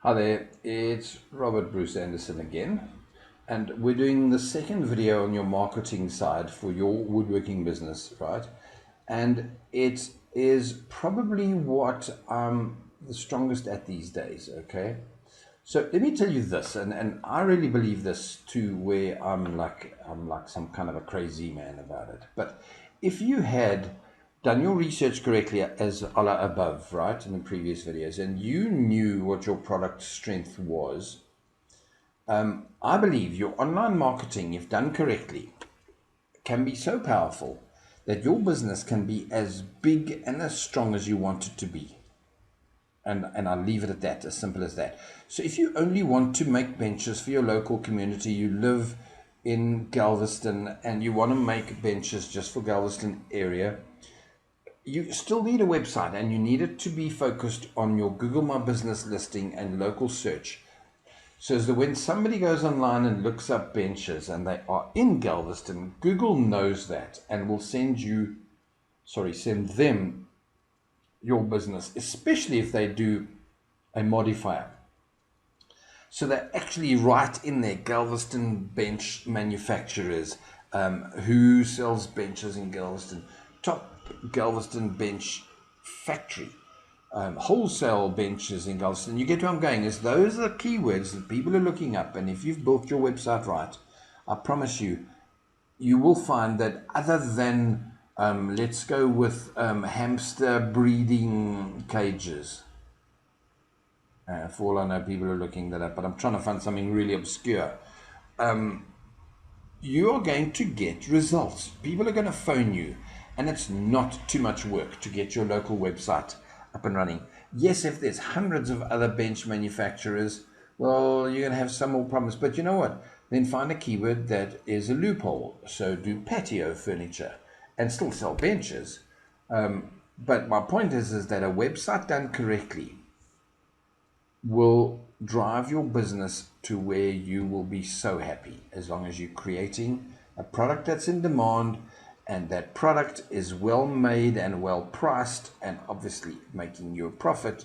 Hi there, it's Robert Bruce Anderson again, and we're doing the second video on your marketing side for your woodworking business, right? And it is probably what I'm the strongest at these days, okay? So let me tell you this, and I really believe this too, where I'm like some kind of a crazy man about it. But if you had done your research correctly as a la above, right, in the previous videos, and you knew what your product strength was, I believe your online marketing, if done correctly, can be so powerful that your business can be as big and as strong as you want it to be. And I'll leave it at that, as simple as that. So if you only want to make benches for your local community, you live in Galveston and you want to make benches just for Galveston area, you still need a website, and you need it to be focused on your Google My Business listing and local search. So that when somebody goes online and looks up benches and they are in Galveston, Google knows that and will send them your business, especially if they do a modifier. So they're actually right in there, Galveston bench manufacturers, who sells benches in Galveston, top Galveston bench factory, wholesale benches in Galveston. You get where I'm going, is those are the keywords that people are looking up. And if you've built your website right, I promise you, you will find that other than, let's go with hamster breeding cages. For all I know, people are looking that up, but I'm trying to find something really obscure. You are going to get results. People are going to phone you, and it's not too much work to get your local website up and running. Yes, if there's hundreds of other bench manufacturers, well, you're going to have some more problems. But you know what? Then find a keyword that is a loophole. So do patio furniture and still sell benches. But my point is that a website done correctly will drive your business to where you will be so happy, as long as you're creating a product that's in demand, and that product is well made and well priced and obviously making you a profit.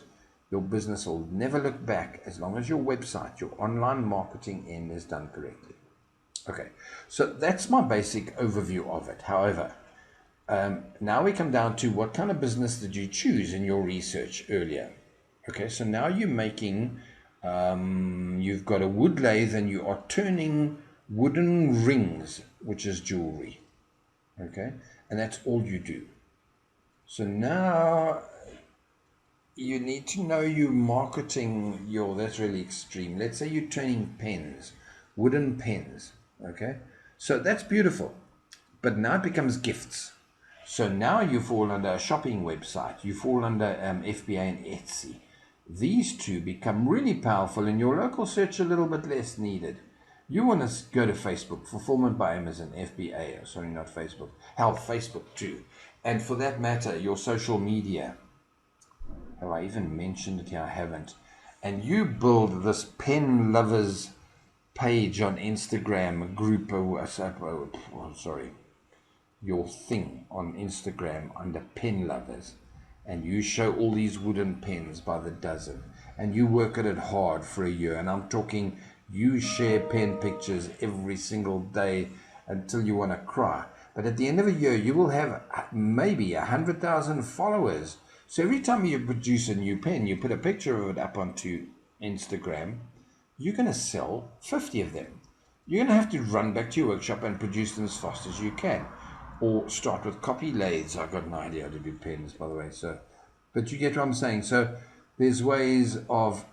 Your business will never look back, as long as your website, your online marketing end, is done correctly. Okay, so that's my basic overview of it. However, now we come down to what kind of business did you choose in your research earlier. Okay, so now you're making, you've got a wood lathe and you are turning wooden rings, which is jewelry. Okay, and that's all you do. So now you need to know you're marketing that's really extreme. Let's say you're turning pens, wooden pens. Okay, so that's beautiful. But now it becomes gifts. So now you fall under a shopping website. You fall under FBA and Etsy. These two become really powerful, and your local search a little bit less needed. You want to go to Facebook, Fulfillment by Amazon, FBA, sorry, not Facebook, hell, Facebook too. And for that matter, your social media. Have I even mentioned it here? I haven't. And you build this pen lovers page on Instagram, a group, your thing on Instagram under pen lovers, and you show all these wooden pens by the dozen, and you work at it hard for a year, and I'm talking you share pen pictures every single day until you want to cry. But at the end of a year, you will have maybe 100,000 followers. So every time you produce a new pen, you put a picture of it up onto Instagram, you're going to sell 50 of them. You're going to have to run back to your workshop and produce them as fast as you can. Or start with copy lathes. I've got no idea how to do pens, by the way. But you get what I'm saying. So there's ways of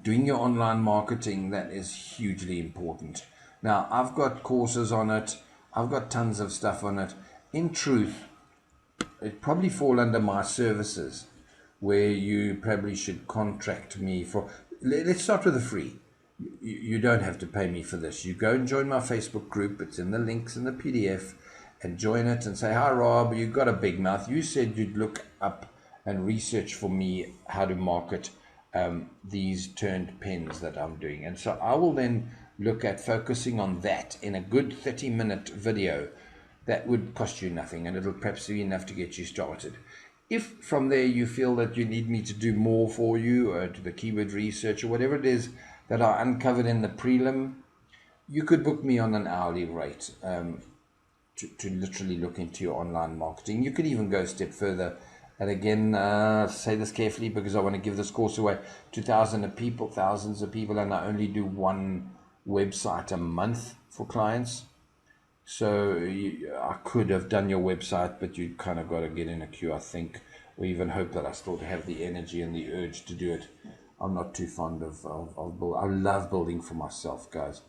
doing your online marketing that is hugely important. Now, I've got courses on it. I've got tons of stuff on it. In truth, it probably fall under my services, where you probably should contract me for. Let's start with the free. You don't have to pay me for this. You go and join my Facebook group. It's in the links in the PDF. And join it and say, hi Rob, you've got a big mouth. You said you'd look up and research for me how to market these turned pens that I'm doing. And so I will then look at focusing on that in a good 30-minute video that would cost you nothing, and it'll perhaps be enough to get you started. If from there you feel that you need me to do more for you, or do the keyword research or whatever it is that are uncovered in the prelim, you could book me on an hourly rate to literally look into your online marketing. You could even go a step further. And again, say this carefully because I want to give this course away to thousands of people, and I only do one website a month for clients. So I could have done your website, but you kind of got to get in a queue, I think, or even hope that I still have the energy and the urge to do it. I'm not too fond of I love building for myself, guys.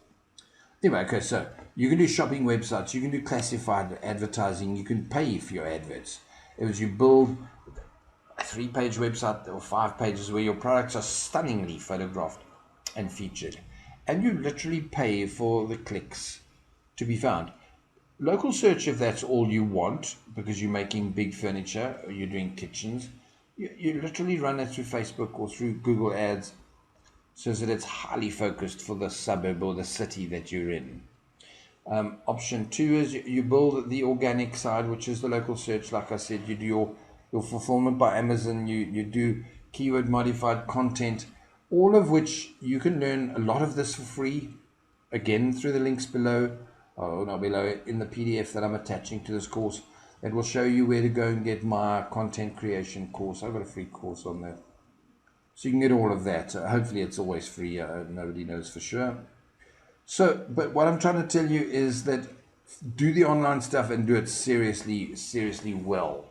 Anyway, okay, so you can do shopping websites, you can do classified advertising, you can pay for your adverts. It was you build a 3-page website or 5 pages where your products are stunningly photographed and featured, and you literally pay for the clicks to be found. Local search, if that's all you want, because you're making big furniture or you're doing kitchens, you literally run it through Facebook or through Google Ads so that it's highly focused for the suburb or the city that you're in. Option 2 is you build the organic side, which is the local search. Like I said, you do your fulfillment by Amazon, you do keyword modified content, all of which you can learn a lot of this for free, again, through the links below, or not below, in the PDF that I'm attaching to this course. That will show you where to go and get my content creation course. I've got a free course on that. So you can get all of that. Hopefully it's always free. Nobody knows for sure. So, but what I'm trying to tell you is that do the online stuff and do it seriously well.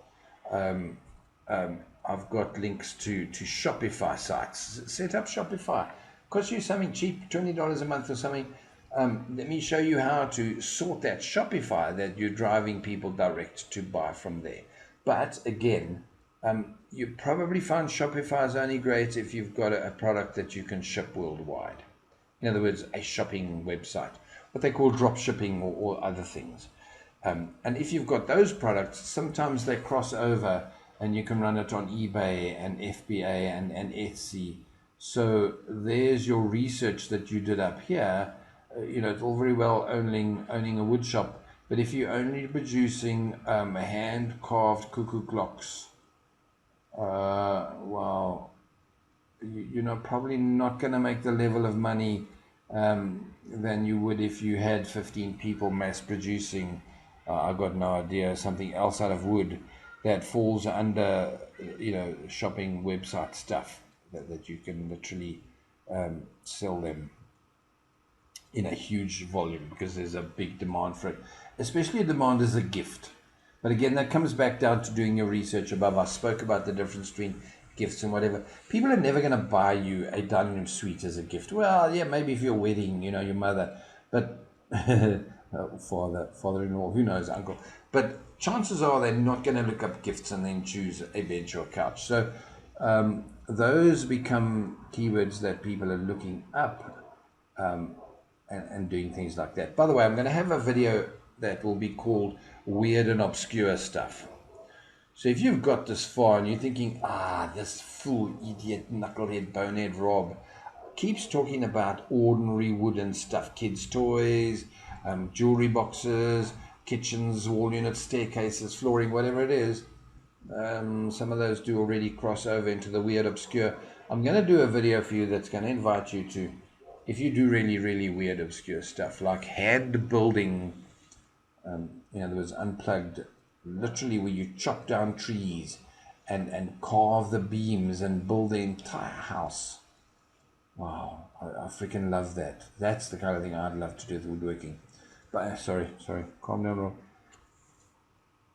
I've got links to Shopify sites. Set up Shopify. Costs you something cheap, $20 a month or something. Let me show you how to sort that Shopify that you're driving people direct to buy from there. But again, you probably find Shopify is only great if you've got a product that you can ship worldwide. In other words, a shopping website, what they call drop shipping or other things. And if you've got those products, sometimes they cross over and you can run it on eBay and FBA and Etsy. So there's your research that you did up here. It's all very well owning a wood shop, but if you're only producing hand-carved cuckoo clocks, well, you're probably not going to make the level of money than you would if you had 15 people mass producing, I've got no idea, something else out of wood that falls under, shopping website stuff that you can literally sell them in a huge volume because there's a big demand for it, especially demand as a gift. But again, that comes back down to doing your research above. I spoke about the difference between gifts and whatever. People are never going to buy you a dining room suite as a gift. Well, yeah, maybe if you're wedding, your mother, but father-in-law, who knows, uncle. But chances are they're not going to look up gifts and then choose a bench or a couch. So those become keywords that people are looking up and doing things like that. By the way, I'm going to have a video that will be called Weird and Obscure Stuff. So if you've got this far and you're thinking, this fool, idiot, knucklehead, bonehead Rob keeps talking about ordinary wooden stuff, kids' toys, jewelry boxes, kitchens, wall units, staircases, flooring, whatever it is, some of those do already cross over into the weird, obscure. I'm going to do a video for you that's going to invite you to, if you do really, really weird, obscure stuff, like hand building, in other words, unplugged, literally where you chop down trees and carve the beams and build the entire house. Wow, I freaking love that. That's the kind of thing I'd love to do with woodworking. But sorry, calm down, Rob.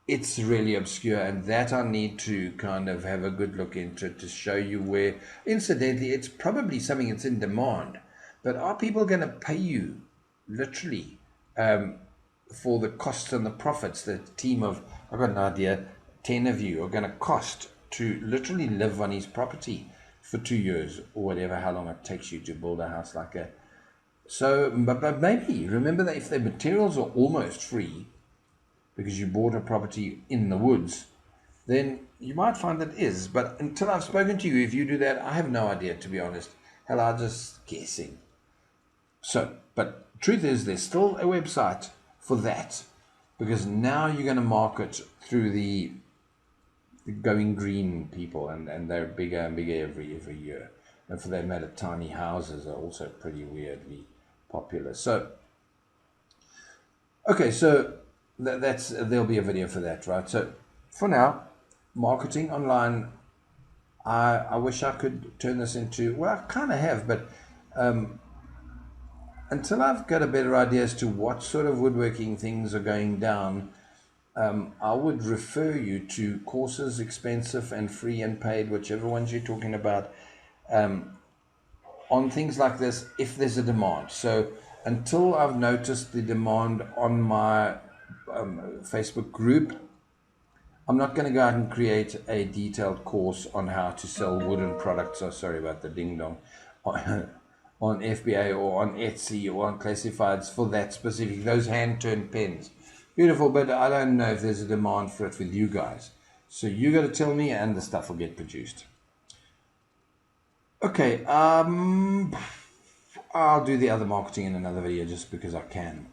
It's really obscure, and that I need to kind of have a good look into to show you where, incidentally, it's probably something that's in demand. But are people going to pay you, literally, for the costs and the profits that a team of, I've got an idea, 10 of you are going to cost to literally live on his property for 2 years or whatever, how long it takes you to build a house like that. So, but maybe, remember that if the materials are almost free, because you bought a property in the woods, then you might find that is. But until I've spoken to you, if you do that, I have no idea, to be honest. Hell, I'm just guessing. So, but truth is, there's still a website for that, because now you're going to market through the the going green people, and they're bigger and bigger every year. And for that matter, tiny houses are also pretty weirdly popular. So, okay, so that's there'll be a video for that, right? So, for now, marketing online. I wish I could turn this into, well, I kind of have, but until I've got a better idea as to what sort of woodworking things are going down, I would refer you to courses, expensive and free and paid, whichever ones you're talking about, on things like this, if there's a demand. So until I've noticed the demand on my Facebook group, I'm not going to go out and create a detailed course on how to sell wooden products. Oh, sorry about the ding dong. On FBA or on Etsy or on classifieds for that specific, those hand-turned pens. Beautiful, but I don't know if there's a demand for it with you guys. So you got to tell me, and the stuff will get produced. Okay, I'll do the other marketing in another video just because I can.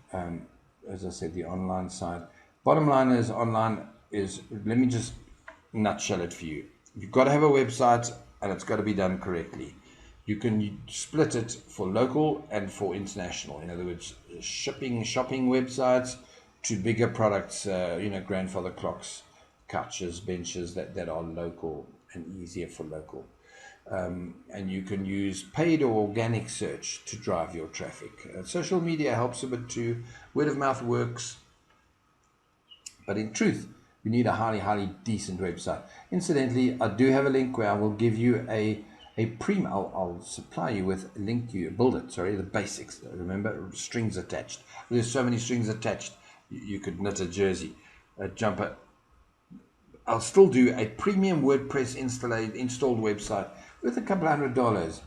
As I said, the online side. Bottom line is online is, let me just nutshell it for you. You've got to have a website and it's got to be done correctly. You can split it for local and for international. In other words, shopping websites to bigger products, grandfather clocks, couches, benches that are local and easier for local. And you can use paid or organic search to drive your traffic. Social media helps a bit too. Word of mouth works. But in truth, you need a highly decent website. Incidentally, I do have a link where I will give you a I'll supply you with a link to build it, the basics. Remember, strings attached. There's so many strings attached, you could knit a jersey, a jumper. I'll still do a premium WordPress installed website with a couple $100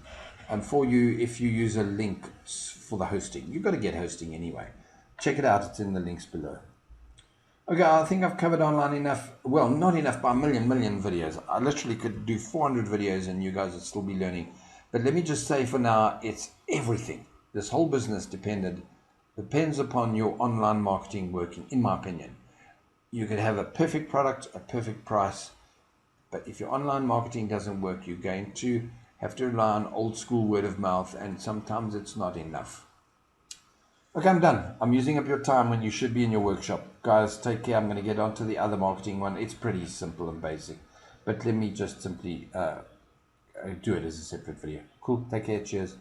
for you if you use a link for the hosting. You've got to get hosting anyway. Check it out. It's in the links below. Okay, I think I've covered online enough. Well, not enough by a million videos. I literally could do 400 videos and you guys would still be learning. But let me just say for now, it's everything. This whole business depends upon your online marketing working, in my opinion. You could have a perfect product, a perfect price, but if your online marketing doesn't work, you're going to have to rely on old school word of mouth, and sometimes it's not enough. Okay, I'm done. I'm using up your time when you should be in your workshop. Guys, take care. I'm going to get on to the other marketing one. It's pretty simple and basic, but let me just simply do it as a separate video. Cool. Take care. Cheers.